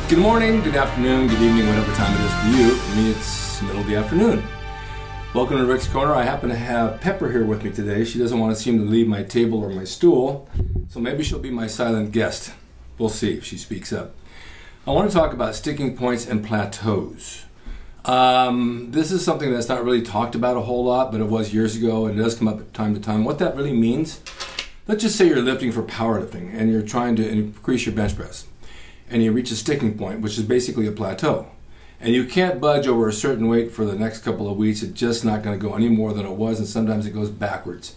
Good morning, good afternoon, good evening, whatever time it is for you. For me, it's middle of the afternoon. Welcome to Rick's Corner. I happen to have Pepper here with me today. She doesn't want to seem to leave my table or my stool, so maybe she'll be my silent guest. We'll see if she speaks up. I want to talk about sticking points and plateaus. This is something that's not really talked about a whole lot, but it was years ago, and it does come up from time to time. What that really means, let's just say you're lifting for powerlifting, and you're trying to increase your bench press. And you reach a sticking point, which is basically a plateau. And you can't budge over a certain weight for the next couple of weeks. It's just not going to go any more than it was, and sometimes it goes backwards.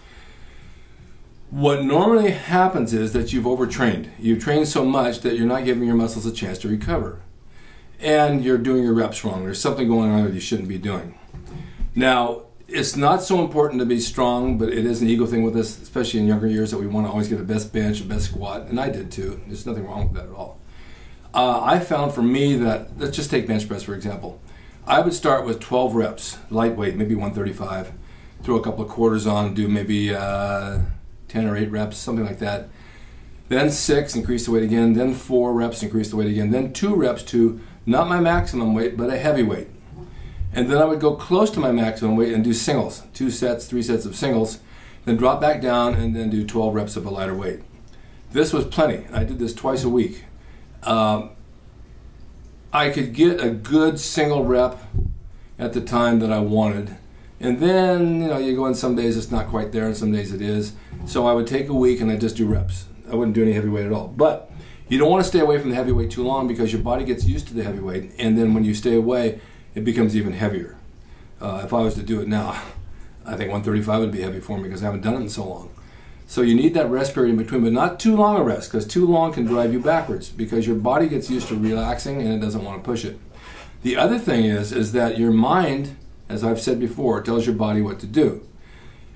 What normally happens is that you've overtrained. You've trained so much that you're not giving your muscles a chance to recover. And you're doing your reps wrong. There's something going on that you shouldn't be doing. Now, it's not so important to be strong, but it is an ego thing with us, especially in younger years, that we want to always get the best bench, the best squat, and I did too. There's nothing wrong with that at all. I found for me that, let's just take bench press for example. I would start with 12 reps, lightweight, maybe 135, throw a couple of quarters on, do maybe 10 or 8 reps, something like that. Then 6, increase the weight again, then 4 reps, increase the weight again, then 2 reps to not my maximum weight, but a heavy weight. And then I would go close to my maximum weight and do singles, 2 sets, 3 sets of singles, then drop back down and then do 12 reps of a lighter weight. This was plenty. I did this twice a week. I could get a good single rep at the time that I wanted, and then you go in, some days it's not quite there and some days it is, so I would take a week and I just do reps. I wouldn't do any heavyweight at all. But you don't want to stay away from the heavyweight too long, because your body gets used to the heavyweight, and then when you stay away it becomes even heavier. If I was to do it now, I think 135 would be heavy for me because I haven't done it in so long. So you need that rest period in between, but not too long a rest, because too long can drive you backwards, because your body gets used to relaxing and it doesn't want to push it. The other thing is that your mind, as I've said before, tells your body what to do.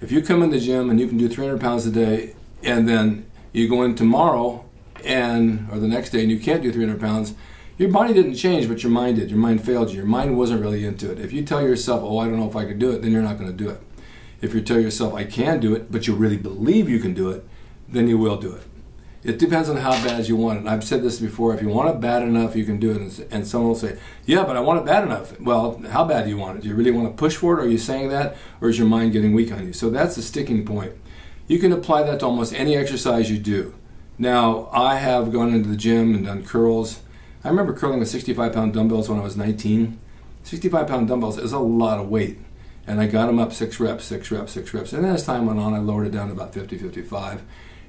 If you come in the gym and you can do 300 pounds a day, and then you go in tomorrow or the next day and you can't do 300 pounds, your body didn't change, but your mind did. Your mind failed you. Your mind wasn't really into it. If you tell yourself, oh, I don't know if I could do it, then you're not going to do it. If you tell yourself, I can do it, but you really believe you can do it, then you will do it. It depends on how bad you want it. And I've said this before, if you want it bad enough, you can do it. And someone will say, yeah, but I want it bad enough. Well, how bad do you want it? Do you really want to push for it? Are you saying that? Or is your mind getting weak on you? So that's the sticking point. You can apply that to almost any exercise you do. Now, I have gone into the gym and done curls. I remember curling with 65-pound dumbbells when I was 19. 65-pound dumbbells is a lot of weight. And I got them up 6 reps, 6 reps, 6 reps. And then as time went on, I lowered it down to about 50, 55.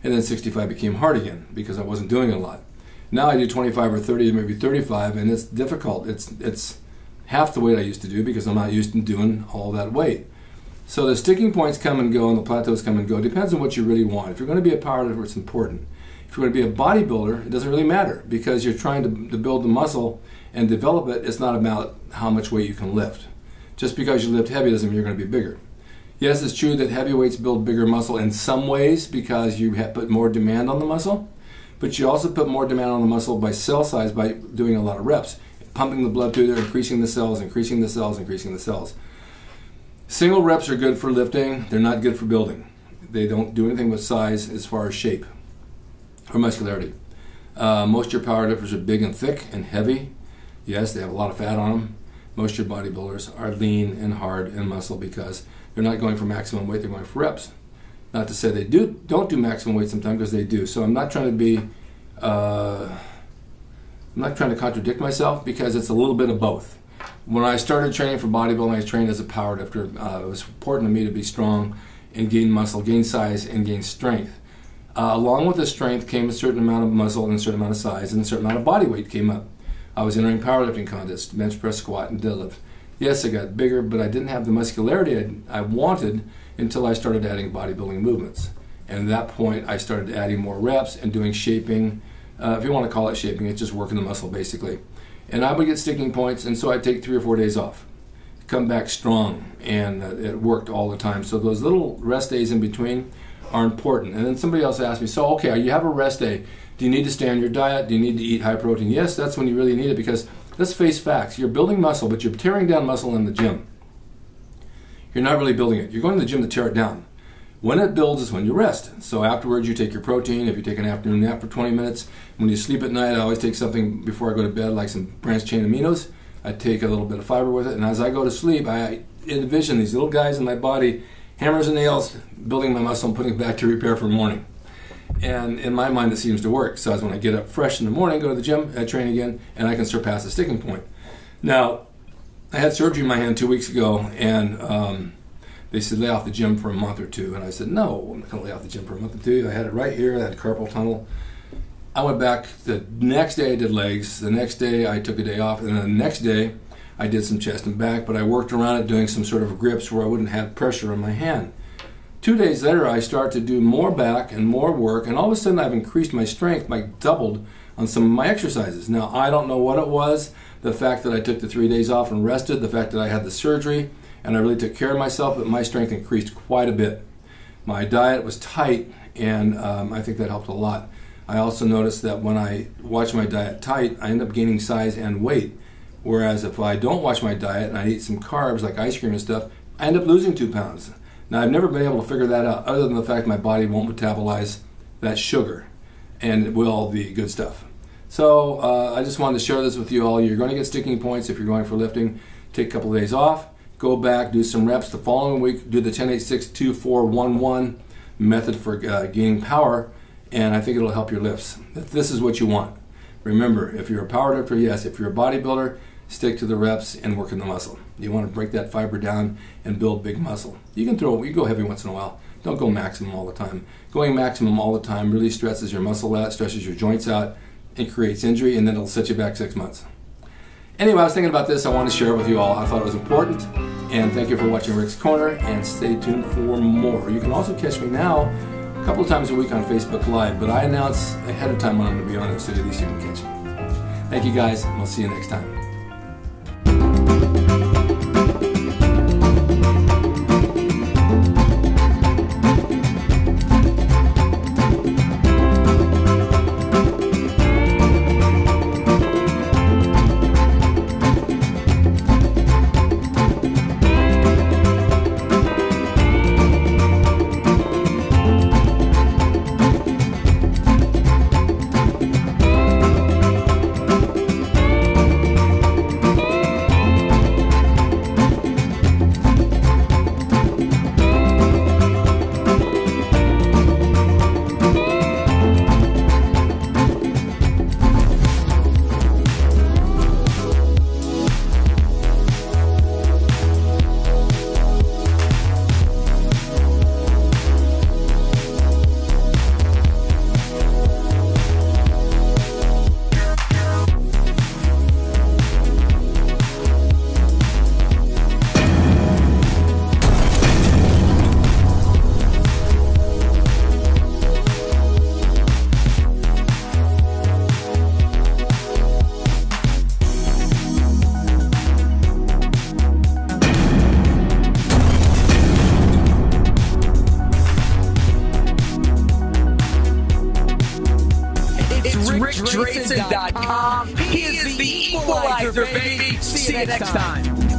And then 65 became hard again because I wasn't doing it a lot. Now I do 25 or 30, maybe 35, and it's difficult. It's half the weight I used to do because I'm not used to doing all that weight. So the sticking points come and go and the plateaus come and go. It depends on what you really want. If you're going to be a powerlifter, it's important. If you're going to be a bodybuilder, it doesn't really matter, because you're trying to build the muscle and develop it. It's not about how much weight you can lift. Just because you lift heavy doesn't mean you're going to be bigger. Yes, it's true that heavyweights build bigger muscle in some ways because you have put more demand on the muscle, but you also put more demand on the muscle by cell size by doing a lot of reps, pumping the blood through there, increasing the cells, increasing the cells, increasing the cells. Single reps are good for lifting. They're not good for building. They don't do anything with size as far as shape or muscularity. Most of your powerlifters are big and thick and heavy. Yes, they have a lot of fat on them. Most of your bodybuilders are lean and hard and muscle because they're not going for maximum weight, they're going for reps. Not to say they don't do maximum weight sometimes, because they do. So I'm not trying to be, I'm not trying to contradict myself, because it's a little bit of both. When I started training for bodybuilding, I trained as a powerlifter. It was important to me to be strong and gain muscle, gain size, and gain strength. Along with the strength came a certain amount of muscle and a certain amount of size, and a certain amount of body weight came up. I was entering powerlifting contests, bench press, squat, and deadlift. Yes, I got bigger, but I didn't have the muscularity I wanted until I started adding bodybuilding movements. And at that point, I started adding more reps and doing shaping. If you want to call it shaping, it's just working the muscle, basically. And I would get sticking points, and so I'd take 3 or 4 days off, come back strong, and it worked all the time. So those little rest days in between are important. And then somebody else asked me, so okay, you have a rest day. Do you need to stay on your diet? Do you need to eat high protein? Yes, that's when you really need it, because let's face facts. You're building muscle, but you're tearing down muscle in the gym. You're not really building it. You're going to the gym to tear it down. When it builds is when you rest. So afterwards you take your protein. If you take an afternoon nap for 20 minutes, when you sleep at night, I always take something before I go to bed, like some branched chain aminos. I take a little bit of fiber with it, and as I go to sleep, I envision these little guys in my body, hammers and nails, building my muscle and putting it back to repair for morning. And in my mind, it seems to work. So as when I get up fresh in the morning, go to the gym, I train again, and I can surpass the sticking point. Now, I had surgery in my hand 2 weeks ago, and they said lay off the gym for a month or two. And I said, no, I'm not going to lay off the gym for a month or two. I had it right here, I had a carpal tunnel. I went back, the next day I did legs, the next day I took a day off, and then the next day I did some chest and back, but I worked around it doing some sort of grips where I wouldn't have pressure on my hand. 2 days later I start to do more back and more work, and all of a sudden I've increased my strength by doubled on some of my exercises. Now I don't know what it was, the fact that I took the 3 days off and rested, the fact that I had the surgery, and I really took care of myself, but my strength increased quite a bit. My diet was tight, and I think that helped a lot. I also noticed that when I watch my diet tight, I end up gaining size and weight. Whereas if I don't watch my diet and I eat some carbs like ice cream and stuff, I end up losing 2 pounds. Now I've never been able to figure that out, other than the fact my body won't metabolize that sugar, and it will the good stuff. So I just wanted to share this with you all. You're going to get sticking points if you're going for lifting. Take a couple of days off, go back, do some reps. The following week, do the 10-8-6-2-4-1-1 method for gaining power, and I think it'll help your lifts. If this is what you want. Remember, if you're a power lifter, yes. If you're a bodybuilder, stick to the reps and work in the muscle. You want to break that fiber down and build big muscle. You can go heavy once in a while. Don't go maximum all the time. Going maximum all the time really stresses your muscle out, stresses your joints out, it creates injury, and then it'll set you back 6 months. Anyway, I was thinking about this. I wanted to share it with you all. I thought it was important. And thank you for watching Rick's Corner, and stay tuned for more. You can also catch me now a couple of times a week on Facebook Live, but I announce ahead of time when I'm going to be on it, so at least you can catch me. Thank you guys, and we'll see you next time. Drasin.com. He is the equalizer, baby. See you next time.